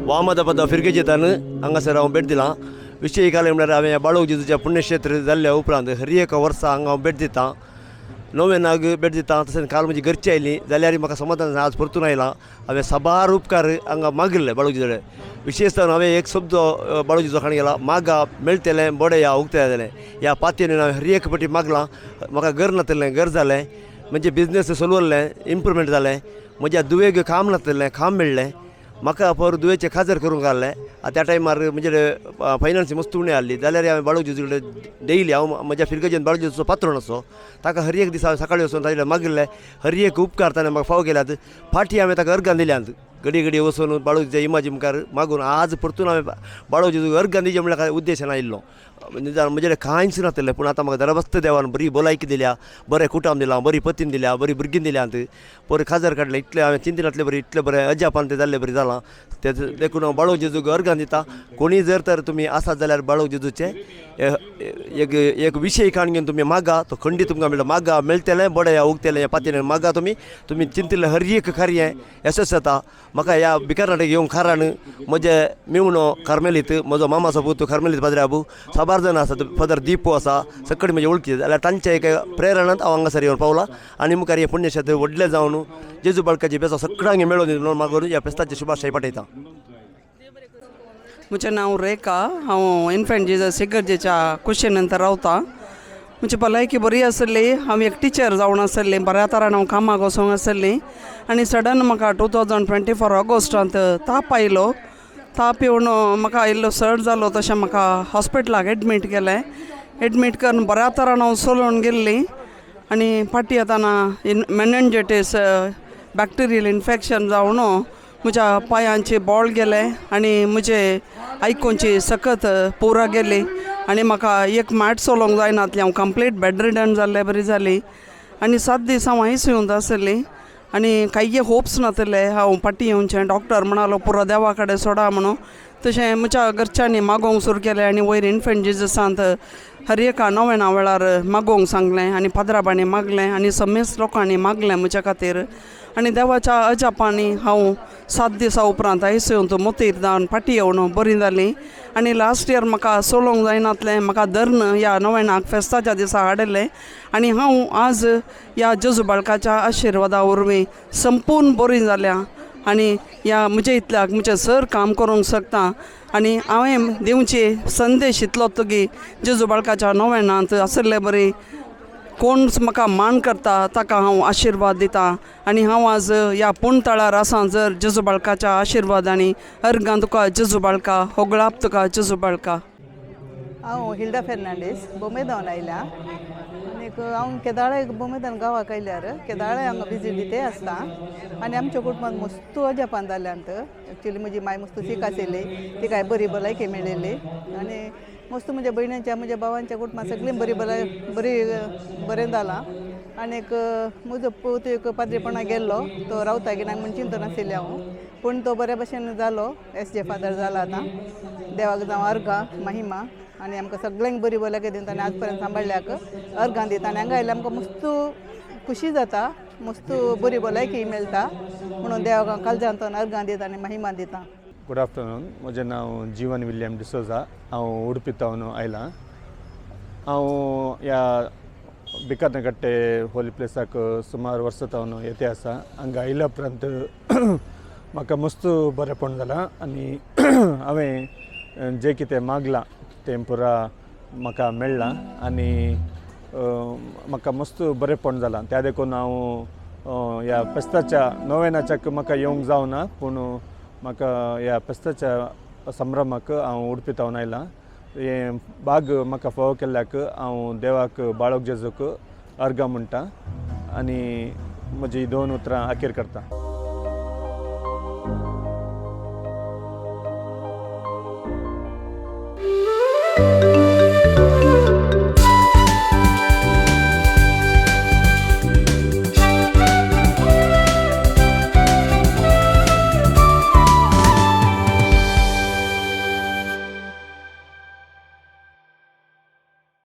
वामदपद फिरकेजेतान हांगासर हांव भेट दिलां. विशय काले म्हणल्यार हांवें बाळू जेजूच्या पुण्यक्षेत्र जाल्ल्या उपरांत हर एक वर्सा हांगा हांव भेट दितां. नोवेनाक भेट दितां. तशेंच काल म्हजी घरची आयलीं जाल्यार म्हाका समाधान आज परतून आयलां. हांवें साबार उपकार हांगा मागिल्ले बाळूजी कडेन. विशेषतः हांवें एक शब्द बाळूजीचो खाण गेला, मागा मेळटलें बडें या उगतें जालें. ह्या पातयेन हांवें हर एक फावटी मागलां. म्हाका घर नासलें घर जालें, म्हणजे बिझनेस सोलवल्लें, इम्प्रूवमेंट जालें. म्हज्या दुवेक काम नासलें काम मेळ्ळें. म्हाका पर दुवेचे खाजर करूंक घाल्लें. त्या टायमार म्हणजे फायनान्सी मस्त उणें आसली जाल्यार हांवें बाळूजी कडेन डेली हांव म्हज्या फिरगेजेन बाळूजीचो पात्रोण असो ताका हर एक दिसा सकाळीं वचून ताजे मागिल्लें. हर एक उपकार ताणें म्हाका फाव केल्यात. फाटीं हांवें ताका अर्गां दिल्यात. घडी घडी वचून बाळूजीच्या इमाजी मुखार मागून आज परतून हांवें बाळूजी अर्गां दिवचें म्हळ्यार काय उद्देशान आयिल्लो. म्हणजे म्हजे कांयच नासलें, पूण आतां म्हाका दरबस्त देवान बरी भलायकी दिल्या, बरें कुटुंब दिलां, बरी पतीन दिल्या, बरी भुरगीं दिल्यांत, बरें खाजर काडलें. इतलें हांवें चिंतिनातलें बरें इतलें बरें अजापान तें जाल्लें बरें जालां. तें देखून हांव बाळू जेजूक अर्गां दिता. कोणी जर तर तुमी आसात जाल्यार बाळू जेजूचे एक विशय काण घेवन तुमी मागा, तो खंडीत तुमकां मेळटा. मागा मेळटलें बडें या उगतलें या पातयेन मागा. तुमी चिंतिल्लें हर एक कार्य यशस्वी जाता. म्हाका ह्या भिकारनाट्याक येवंक कारण म्हजे मेवणो कार्मेलीत, म्हजो मामाचो पूत कार्मेलीत पाद्री आबू, साबार जाण आसात. फादर दिपो आसा, सकट म्हजे वळखी जाल्यार तांच्या एक प्रेरणांत हांव हांगासर येवन पावलां. आनी मुखार हें पुण्यक्षेत्र व्हडलें जावन जेजू बाळकाची बेसां सगळ्यांक मेळोन म्हणून मागून ह्या फेस्ताची शुभाशय पाठयतां. म्हजें नांव रेखा. हांव इन्फंट जेजस इगर्जेच्या कुशे नंतर रावतां. म्हजी भलायकी बरी आसली. हांव एक टिचर जावन आसलें. बऱ्या तरान हांव कामाक वचोंक आसलें. आनी सडन म्हाका 2024 ऑगस्टांत ताप आयलो. ताप येवन म्हाका इल्लो सर्द जालो. तशें म्हाका हॉस्पिटलाक एडमीट केलें. एडमीट करून बऱ्या तरान हांव चलोवन गेल्लीं. आनी फाटीं येताना मेनिंजायटीस बॅक्टेरियल इन्फेक्शन जावन म्हज्या पांयांचे बोळ गेले आनी म्हजे आयकूंची सखत पुरा गेली. आनी म्हाका एक मॅट चलोवंक जायनासलें. हांव कंप्लीट बेड रिडन जाल्लें बरी जाली. आनी 7 दीस हांव आयसियूंत आसली. आनी काही होप्स नासले हांव फाटीं येवचें. डॉक्टर म्हणालो पुरो देवा कडेन सोडा म्हणून. तशें म्हज्या घरच्यांनी मागोवंक सुरू केलें. आनी वयर इन्फंट जेजसांत हर एका नोवेना वेळार मागोवंक सांगलें. आनी पाद्राबांनी मागलें आनी समेस्त लोकांनी मागलें म्हज्या खातीर. आनी देवाच्या अजापांनी हांव 7 दिसां उपरांत आयसियूंत मोतीर जावन फाटीं येवन बरी जाली. आनी लास्ट इयर म्हाका चलोवंक जायनासलें. म्हाका धर्न ह्या नोवेनाक फेस्ताच्या दिसा हाडलें. आनी हांव आज ह्या जेजू बाळकाच्या आशिर्वादा वरवीं संपूर्ण बरी जाल्या. आनी ह्या म्हजे इतल्याक म्हजें सर काम करूंक शकता. आनी हांवें दिवची संदेश इतलोच की जेजू बाळकाच्या नोवेनांत आसले बरी कोण म्हाका मान करता ताका हांव आशिर्वाद दितां. आनी हांव आज ह्या पुणतळार आसां जर जेजू बाळकाच्या आशिर्वादांनी अर्गां तुका जेजू बाळका, होगळाप तुका जेजू बाळका. हांव हिल्डा फेर्नांडीस बोमेदावन आयल्या. आनीक हांव केदाळे बोमेदान गांवाक आयल्यार केदाळे हांगा विजीट दिते आसता. आनी आमच्या कुटुंबांत मस्तू अजापान जाल्यांत. एक्चुली म्हजी माय मस्त सीक आशिल्ली, तिका बरी भलायकी मेळिल्ली. आनी मस्त म्हज्या भयणीच्या म्हज्या भावांच्या कुटुंबांत सगळीं बरें जालां. आनीक म्हजो पूत एक पाद्रीपणाक गेल्लो, तो रावता गिनाक म्हण चिंतू नाशिल्लें हांव. पूण तो बऱ्या भशेन जालो. SJ फादर जाला आतां. देवाक जावं अर्गां महिमा. आनी आमकां सगळ्यांक बरी भलायकी दिता आनी आज पर्यंत सांबाळल्याक अर्गां दिता. आनी हांगा आयल्यार आमकां मस्त खुशी जाता, मस्त बरी भलायकी मेळटा म्हणून देवाक काळजांतून अर्गां दिता आनी महिमा दिता. Good afternoon. म्हजें नांव जीवन विलियम डिसोजा. हांव उडपी तावन आयलां. हांव ह्या भिकारनकट्टे होली प्लेसाक सुमार वर्सां तावन येते आसा. हांगा आयल्या उपरांत म्हाका मस्त बरेंपण जालां. आनी हांवें जें कितें मागलां तें पुरा म्हाका मेळ्ळां. आनी म्हाका मस्त बरेंपण जालां. त्या देखून हांव ह्या फेस्ताच्या नोवेनाच्याक म्हाका येवंक जावना, पूण म्हाका ह्या फेस्ताच्या संभ्रमाक हांव उडपी तावन आयलां. हें भाग म्हाका फावो केल्ल्याक हांव देवाक बाळोक जेजूक अर्गां म्हणटा. आनी म्हजी 2 उतरां आखेर करता.